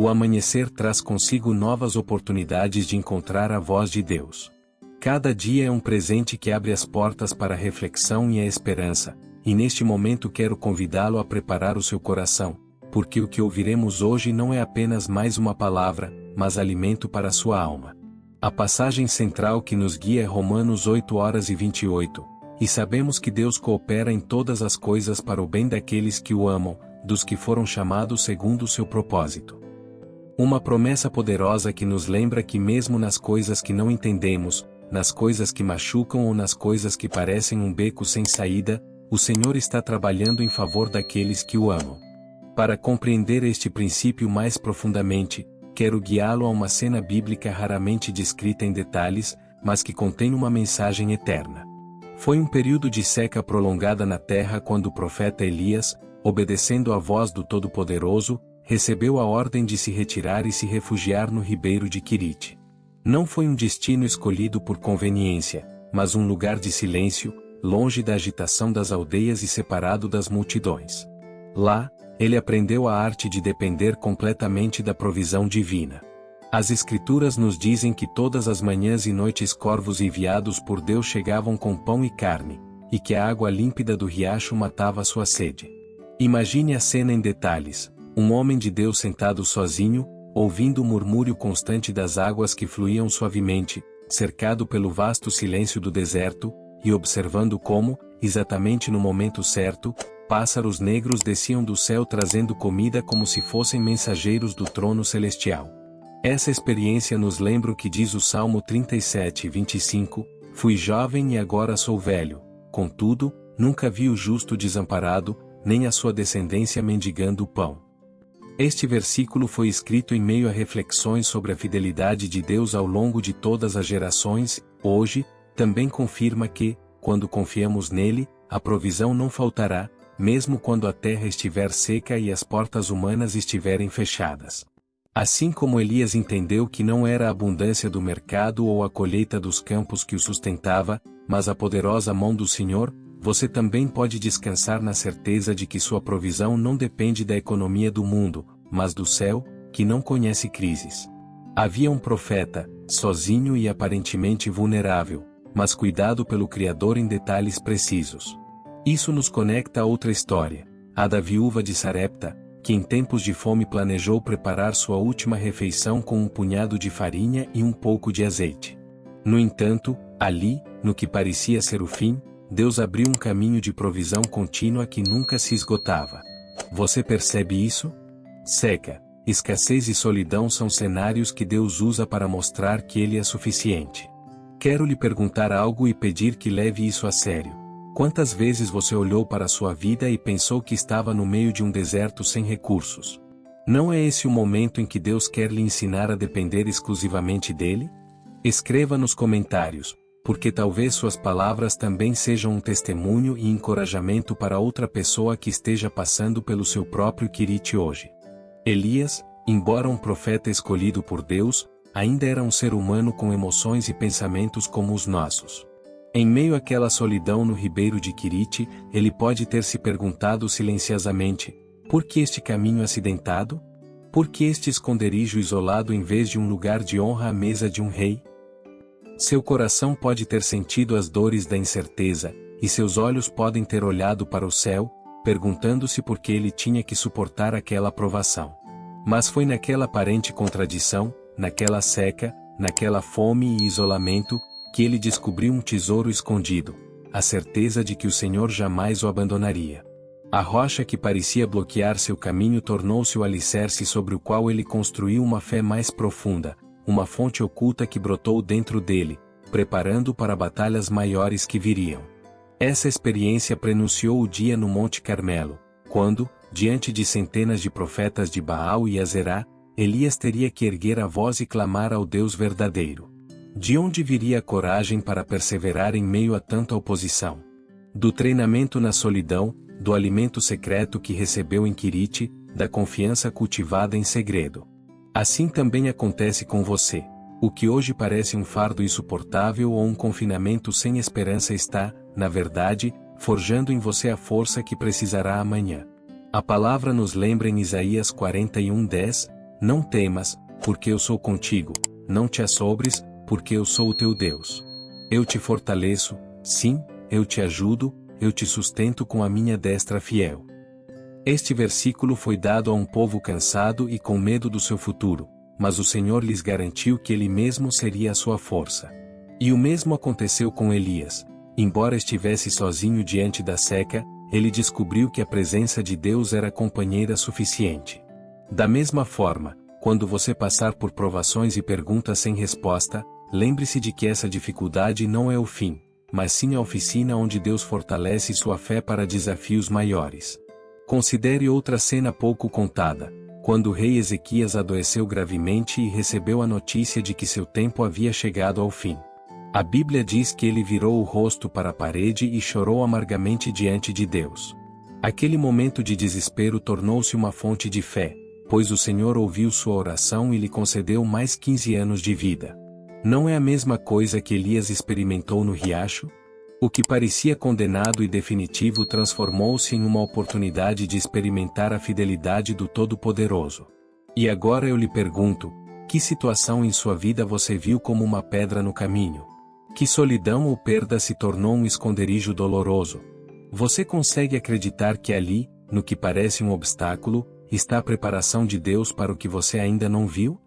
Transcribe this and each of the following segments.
O amanhecer traz consigo novas oportunidades de encontrar a voz de Deus. Cada dia é um presente que abre as portas para a reflexão e a esperança, e neste momento quero convidá-lo a preparar o seu coração, porque o que ouviremos hoje não é apenas mais uma palavra, mas alimento para a sua alma. A passagem central que nos guia é Romanos 8:28, e sabemos que Deus coopera em todas as coisas para o bem daqueles que o amam, dos que foram chamados segundo o seu propósito. Uma promessa poderosa que nos lembra que mesmo nas coisas que não entendemos, nas coisas que machucam ou nas coisas que parecem um beco sem saída, o Senhor está trabalhando em favor daqueles que o amam. Para compreender este princípio mais profundamente, quero guiá-lo a uma cena bíblica raramente descrita em detalhes, mas que contém uma mensagem eterna. Foi um período de seca prolongada na terra quando o profeta Elias, obedecendo à voz do Todo-Poderoso, recebeu a ordem de se retirar e se refugiar no ribeiro de Quirite. Não foi um destino escolhido por conveniência, mas um lugar de silêncio, longe da agitação das aldeias e separado das multidões. Lá, ele aprendeu a arte de depender completamente da provisão divina. As Escrituras nos dizem que todas as manhãs e noites corvos enviados por Deus chegavam com pão e carne, e que a água límpida do riacho matava sua sede. Imagine a cena em detalhes: um homem de Deus sentado sozinho, ouvindo o murmúrio constante das águas que fluíam suavemente, cercado pelo vasto silêncio do deserto, e observando como, exatamente no momento certo, pássaros negros desciam do céu trazendo comida como se fossem mensageiros do trono celestial. Essa experiência nos lembra o que diz o Salmo 37:25, fui jovem e agora sou velho, contudo, nunca vi o justo desamparado, nem a sua descendência mendigando o pão. Este versículo foi escrito em meio a reflexões sobre a fidelidade de Deus ao longo de todas as gerações. Hoje, também confirma que, quando confiamos nele, a provisão não faltará, mesmo quando a terra estiver seca e as portas humanas estiverem fechadas. Assim como Elias entendeu que não era a abundância do mercado ou a colheita dos campos que o sustentava, mas a poderosa mão do Senhor, você também pode descansar na certeza de que sua provisão não depende da economia do mundo, mas do céu, que não conhece crises. Havia um profeta, sozinho e aparentemente vulnerável, mas cuidado pelo Criador em detalhes precisos. Isso nos conecta a outra história, a da viúva de Sarepta, que em tempos de fome planejou preparar sua última refeição com um punhado de farinha e um pouco de azeite. No entanto, ali, no que parecia ser o fim, Deus abriu um caminho de provisão contínua que nunca se esgotava. Você percebe isso? Seca, escassez e solidão são cenários que Deus usa para mostrar que Ele é suficiente. Quero lhe perguntar algo e pedir que leve isso a sério. Quantas vezes você olhou para a sua vida e pensou que estava no meio de um deserto sem recursos? Não é esse o momento em que Deus quer lhe ensinar a depender exclusivamente dele? Escreva nos comentários, porque talvez suas palavras também sejam um testemunho e encorajamento para outra pessoa que esteja passando pelo seu próprio Quirite hoje. Elias, embora um profeta escolhido por Deus, ainda era um ser humano com emoções e pensamentos como os nossos. Em meio àquela solidão no ribeiro de Quirite, ele pode ter se perguntado silenciosamente: por que este caminho acidentado? Por que este esconderijo isolado em vez de um lugar de honra à mesa de um rei? Seu coração pode ter sentido as dores da incerteza, e seus olhos podem ter olhado para o céu, perguntando-se por que ele tinha que suportar aquela provação. Mas foi naquela aparente contradição, naquela seca, naquela fome e isolamento, que ele descobriu um tesouro escondido, a certeza de que o Senhor jamais o abandonaria. A rocha que parecia bloquear seu caminho tornou-se o alicerce sobre o qual ele construiu uma fé mais profunda, uma fonte oculta que brotou dentro dele, preparando-o para batalhas maiores que viriam. Essa experiência prenunciou o dia no Monte Carmelo, quando, diante de centenas de profetas de Baal e Azerá, Elias teria que erguer a voz e clamar ao Deus verdadeiro. De onde viria a coragem para perseverar em meio a tanta oposição? Do treinamento na solidão, do alimento secreto que recebeu em Quirite, da confiança cultivada em segredo. Assim também acontece com você. O que hoje parece um fardo insuportável ou um confinamento sem esperança está, na verdade, forjando em você a força que precisará amanhã. A palavra nos lembra em Isaías 41:10, Não temas, porque eu sou contigo, não te assombres, porque eu sou o teu Deus. Eu te fortaleço, sim, eu te ajudo, eu te sustento com a minha destra fiel. Este versículo foi dado a um povo cansado e com medo do seu futuro, mas o Senhor lhes garantiu que Ele mesmo seria a sua força. E o mesmo aconteceu com Elias. Embora estivesse sozinho diante da seca, ele descobriu que a presença de Deus era companheira suficiente. Da mesma forma, quando você passar por provações e perguntas sem resposta, lembre-se de que essa dificuldade não é o fim, mas sim a oficina onde Deus fortalece sua fé para desafios maiores. Considere outra cena pouco contada, quando o rei Ezequias adoeceu gravemente e recebeu a notícia de que seu tempo havia chegado ao fim. A Bíblia diz que ele virou o rosto para a parede e chorou amargamente diante de Deus. Aquele momento de desespero tornou-se uma fonte de fé, pois o Senhor ouviu sua oração e lhe concedeu mais 15 anos de vida. Não é a mesma coisa que Elias experimentou no riacho? O que parecia condenado e definitivo transformou-se em uma oportunidade de experimentar a fidelidade do Todo-Poderoso. E agora eu lhe pergunto, que situação em sua vida você viu como uma pedra no caminho? Que solidão ou perda se tornou um esconderijo doloroso? Você consegue acreditar que ali, no que parece um obstáculo, está a preparação de Deus para o que você ainda não viu?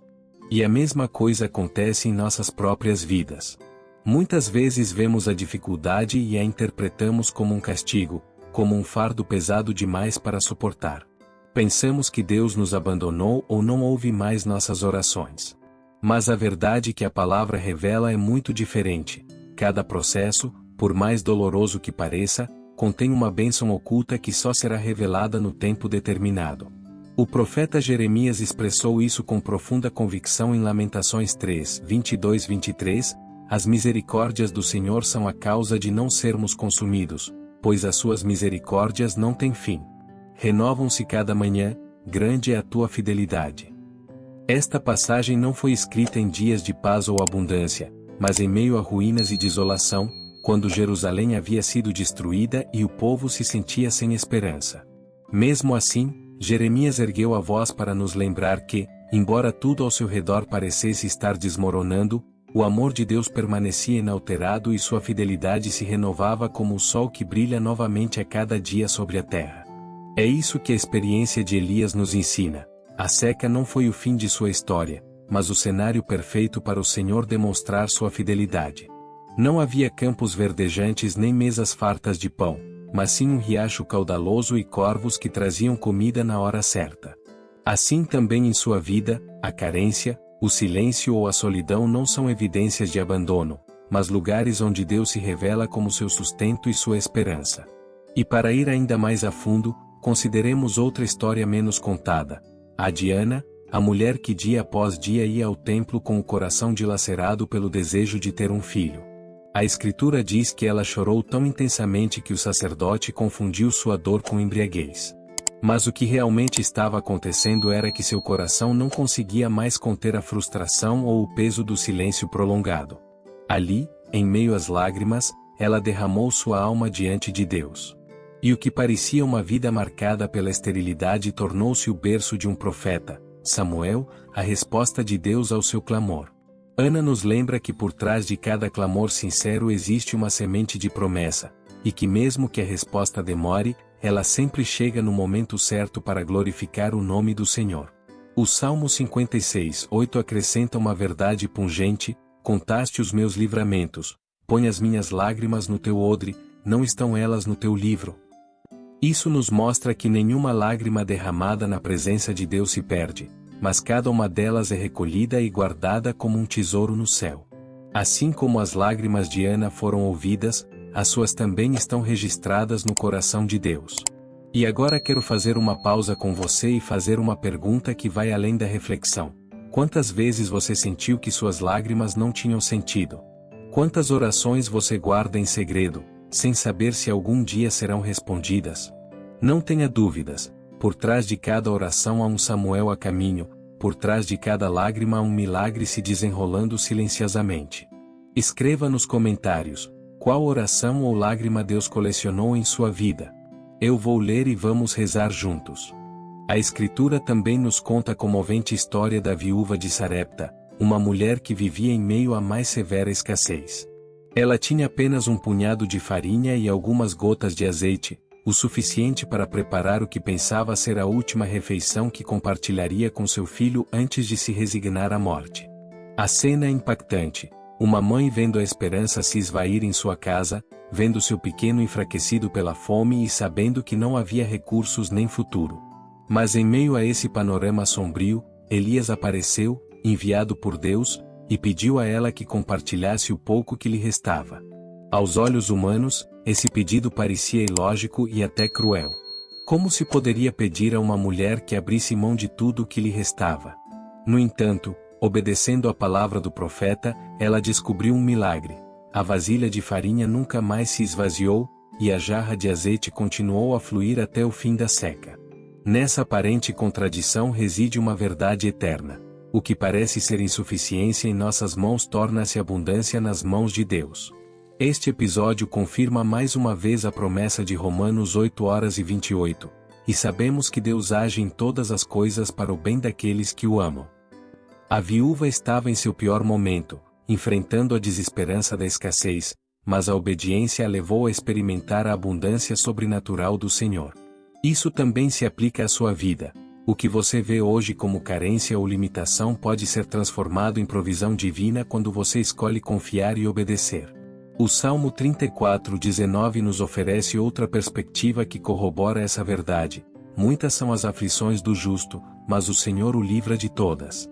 E a mesma coisa acontece em nossas próprias vidas. Muitas vezes vemos a dificuldade e a interpretamos como um castigo, como um fardo pesado demais para suportar. Pensamos que Deus nos abandonou ou não ouve mais nossas orações. Mas a verdade que a palavra revela é muito diferente. Cada processo, por mais doloroso que pareça, contém uma bênção oculta que só será revelada no tempo determinado. O profeta Jeremias expressou isso com profunda convicção em Lamentações 3, 22-23, as misericórdias do Senhor são a causa de não sermos consumidos, pois as suas misericórdias não têm fim. Renovam-se cada manhã, grande é a tua fidelidade. Esta passagem não foi escrita em dias de paz ou abundância, mas em meio a ruínas e desolação, quando Jerusalém havia sido destruída e o povo se sentia sem esperança. Mesmo assim, Jeremias ergueu a voz para nos lembrar que, embora tudo ao seu redor parecesse estar desmoronando, o amor de Deus permanecia inalterado e sua fidelidade se renovava como o sol que brilha novamente a cada dia sobre a terra. É isso que a experiência de Elias nos ensina. A seca não foi o fim de sua história, mas o cenário perfeito para o Senhor demonstrar sua fidelidade. Não havia campos verdejantes nem mesas fartas de pão, mas sim um riacho caudaloso e corvos que traziam comida na hora certa. Assim também em sua vida, a carência, o silêncio ou a solidão não são evidências de abandono, mas lugares onde Deus se revela como seu sustento e sua esperança. E para ir ainda mais a fundo, consideremos outra história menos contada. A de Ana, a mulher que dia após dia ia ao templo com o coração dilacerado pelo desejo de ter um filho. A Escritura diz que ela chorou tão intensamente que o sacerdote confundiu sua dor com embriaguez. Mas o que realmente estava acontecendo era que seu coração não conseguia mais conter a frustração ou o peso do silêncio prolongado. Ali, em meio às lágrimas, ela derramou sua alma diante de Deus. E o que parecia uma vida marcada pela esterilidade tornou-se o berço de um profeta, Samuel, a resposta de Deus ao seu clamor. Ana nos lembra que por trás de cada clamor sincero existe uma semente de promessa, e que mesmo que a resposta demore, ela sempre chega no momento certo para glorificar o nome do Senhor. O Salmo 56:8 acrescenta uma verdade pungente: contaste os meus livramentos, põe as minhas lágrimas no teu odre, não estão elas no teu livro? Isso nos mostra que nenhuma lágrima derramada na presença de Deus se perde, mas cada uma delas é recolhida e guardada como um tesouro no céu. Assim como as lágrimas de Ana foram ouvidas, as suas também estão registradas no coração de Deus. E agora quero fazer uma pausa com você e fazer uma pergunta que vai além da reflexão. Quantas vezes você sentiu que suas lágrimas não tinham sentido? Quantas orações você guarda em segredo, sem saber se algum dia serão respondidas? Não tenha dúvidas, por trás de cada oração há um Samuel a caminho, por trás de cada lágrima há um milagre se desenrolando silenciosamente. Escreva nos comentários, qual oração ou lágrima Deus colecionou em sua vida? Eu vou ler e vamos rezar juntos. A Escritura também nos conta a comovente história da viúva de Sarepta, uma mulher que vivia em meio à mais severa escassez. Ela tinha apenas um punhado de farinha e algumas gotas de azeite, o suficiente para preparar o que pensava ser a última refeição que compartilharia com seu filho antes de se resignar à morte. A cena é impactante. Uma mãe vendo a esperança se esvair em sua casa, vendo seu pequeno enfraquecido pela fome e sabendo que não havia recursos nem futuro. Mas em meio a esse panorama sombrio, Elias apareceu, enviado por Deus, e pediu a ela que compartilhasse o pouco que lhe restava. Aos olhos humanos, esse pedido parecia ilógico e até cruel. Como se poderia pedir a uma mulher que abrisse mão de tudo o que lhe restava? No entanto, obedecendo à palavra do profeta, ela descobriu um milagre. A vasilha de farinha nunca mais se esvaziou, e a jarra de azeite continuou a fluir até o fim da seca. Nessa aparente contradição reside uma verdade eterna. O que parece ser insuficiência em nossas mãos torna-se abundância nas mãos de Deus. Este episódio confirma mais uma vez a promessa de Romanos 8:28, e sabemos que Deus age em todas as coisas para o bem daqueles que o amam. A viúva estava em seu pior momento, enfrentando a desesperança da escassez, mas a obediência a levou a experimentar a abundância sobrenatural do Senhor. Isso também se aplica à sua vida. O que você vê hoje como carência ou limitação pode ser transformado em provisão divina quando você escolhe confiar e obedecer. O Salmo 34:19 nos oferece outra perspectiva que corrobora essa verdade. Muitas são as aflições do justo, mas o Senhor o livra de todas.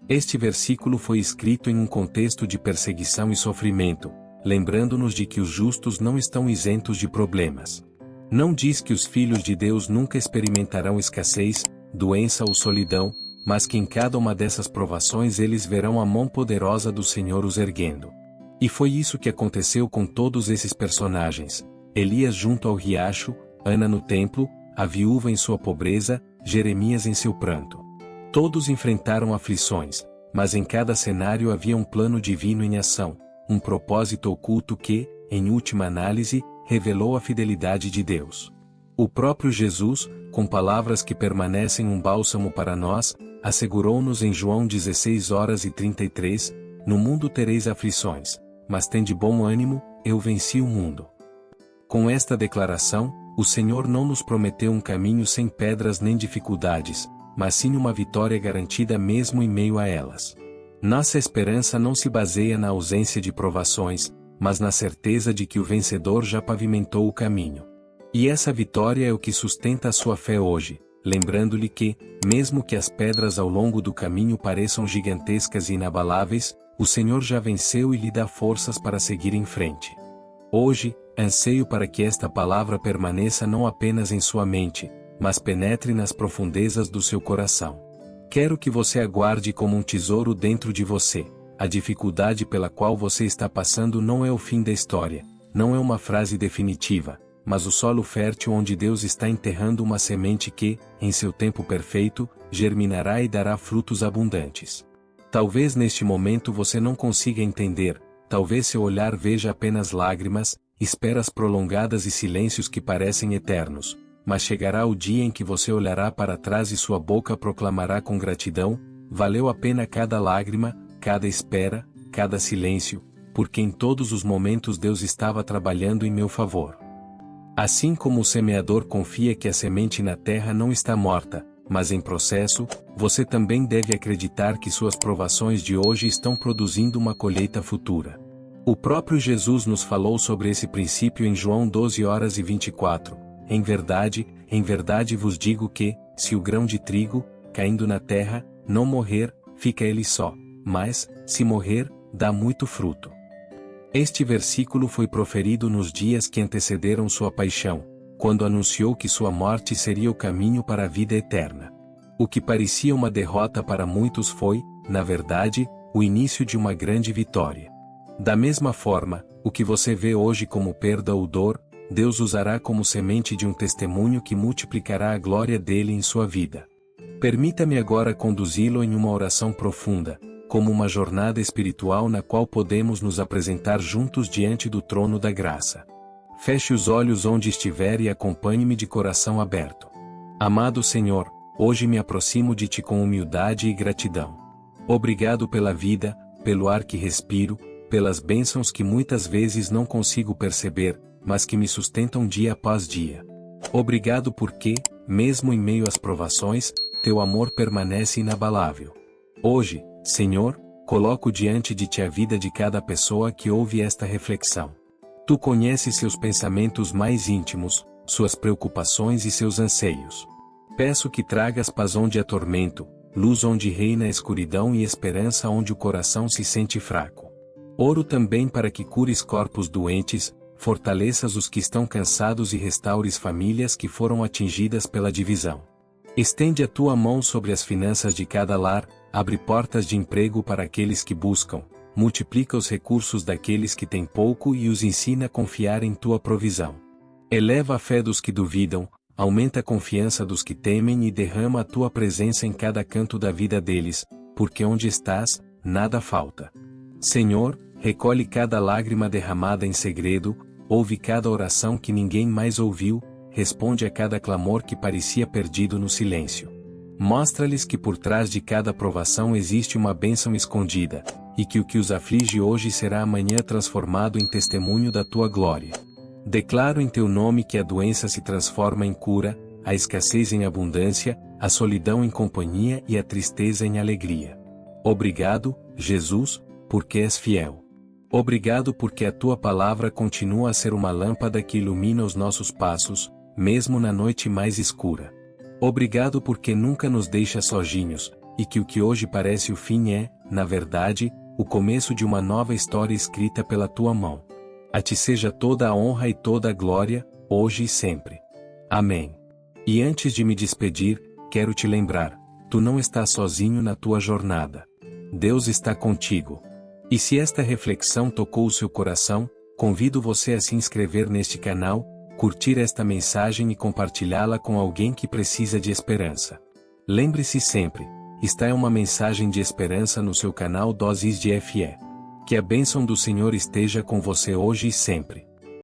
Este versículo foi escrito em um contexto de perseguição e sofrimento, lembrando-nos de que os justos não estão isentos de problemas. Não diz que os filhos de Deus nunca experimentarão escassez, doença ou solidão, mas que em cada uma dessas provações eles verão a mão poderosa do Senhor os erguendo. E foi isso que aconteceu com todos esses personagens: Elias junto ao riacho, Ana no templo, a viúva em sua pobreza, Jeremias em seu pranto. Todos enfrentaram aflições, mas em cada cenário havia um plano divino em ação, um propósito oculto que, em última análise, revelou a fidelidade de Deus. O próprio Jesus, com palavras que permanecem um bálsamo para nós, assegurou-nos em João 16:33, no mundo tereis aflições, mas tende bom ânimo, eu venci o mundo. Com esta declaração, o Senhor não nos prometeu um caminho sem pedras nem dificuldades, mas sim uma vitória garantida mesmo em meio a elas. Nossa esperança não se baseia na ausência de provações, mas na certeza de que o vencedor já pavimentou o caminho. E essa vitória é o que sustenta a sua fé hoje, lembrando-lhe que, mesmo que as pedras ao longo do caminho pareçam gigantescas e inabaláveis, o Senhor já venceu e lhe dá forças para seguir em frente. Hoje, anseio para que esta palavra permaneça não apenas em sua mente, mas penetre nas profundezas do seu coração. Quero que você aguarde como um tesouro dentro de você. A dificuldade pela qual você está passando não é o fim da história, não é uma frase definitiva, mas o solo fértil onde Deus está enterrando uma semente que, em seu tempo perfeito, germinará e dará frutos abundantes. Talvez neste momento você não consiga entender, talvez seu olhar veja apenas lágrimas, esperas prolongadas e silêncios que parecem eternos. Mas chegará o dia em que você olhará para trás e sua boca proclamará com gratidão: valeu a pena cada lágrima, cada espera, cada silêncio, porque em todos os momentos Deus estava trabalhando em meu favor. Assim como o semeador confia que a semente na terra não está morta, mas em processo, você também deve acreditar que suas provações de hoje estão produzindo uma colheita futura. O próprio Jesus nos falou sobre esse princípio em João 12:24. Em verdade vos digo que, se o grão de trigo, caindo na terra, não morrer, fica ele só, mas, se morrer, dá muito fruto. Este versículo foi proferido nos dias que antecederam sua paixão, quando anunciou que sua morte seria o caminho para a vida eterna. O que parecia uma derrota para muitos foi, na verdade, o início de uma grande vitória. Da mesma forma, o que você vê hoje como perda ou dor, Deus usará como semente de um testemunho que multiplicará a glória dele em sua vida. Permita-me agora conduzi-lo em uma oração profunda, como uma jornada espiritual na qual podemos nos apresentar juntos diante do trono da graça. Feche os olhos onde estiver e acompanhe-me de coração aberto. Amado Senhor, hoje me aproximo de Ti com humildade e gratidão. Obrigado pela vida, pelo ar que respiro, pelas bênçãos que muitas vezes não consigo perceber, mas que me sustentam dia após dia. Obrigado porque, mesmo em meio às provações, Teu amor permanece inabalável. Hoje, Senhor, coloco diante de Ti a vida de cada pessoa que ouve esta reflexão. Tu conheces seus pensamentos mais íntimos, suas preocupações e seus anseios. Peço que tragas paz onde há tormento, luz onde reina a escuridão e esperança onde o coração se sente fraco. Oro também para que cures corpos doentes, fortaleças os que estão cansados e restaures famílias que foram atingidas pela divisão. Estende a Tua mão sobre as finanças de cada lar, abre portas de emprego para aqueles que buscam, multiplica os recursos daqueles que têm pouco e os ensina a confiar em Tua provisão. Eleva a fé dos que duvidam, aumenta a confiança dos que temem e derrama a Tua presença em cada canto da vida deles, porque onde estás, nada falta. Senhor, recolhe cada lágrima derramada em segredo, ouve cada oração que ninguém mais ouviu, responde a cada clamor que parecia perdido no silêncio. Mostra-lhes que por trás de cada provação existe uma bênção escondida, e que o que os aflige hoje será amanhã transformado em testemunho da Tua glória. Declaro em Teu nome que a doença se transforma em cura, a escassez em abundância, a solidão em companhia e a tristeza em alegria. Obrigado, Jesus, porque és fiel. Obrigado porque a Tua palavra continua a ser uma lâmpada que ilumina os nossos passos, mesmo na noite mais escura. Obrigado porque nunca nos deixa sozinhos, e que o que hoje parece o fim é, na verdade, o começo de uma nova história escrita pela Tua mão. A Ti seja toda a honra e toda a glória, hoje e sempre. Amém. E antes de me despedir, quero te lembrar, tu não estás sozinho na tua jornada. Deus está contigo. E se esta reflexão tocou o seu coração, convido você a se inscrever neste canal, curtir esta mensagem e compartilhá-la com alguém que precisa de esperança. Lembre-se sempre, esta é uma mensagem de esperança no seu canal Doses de Fé. Que a bênção do Senhor esteja com você hoje e sempre.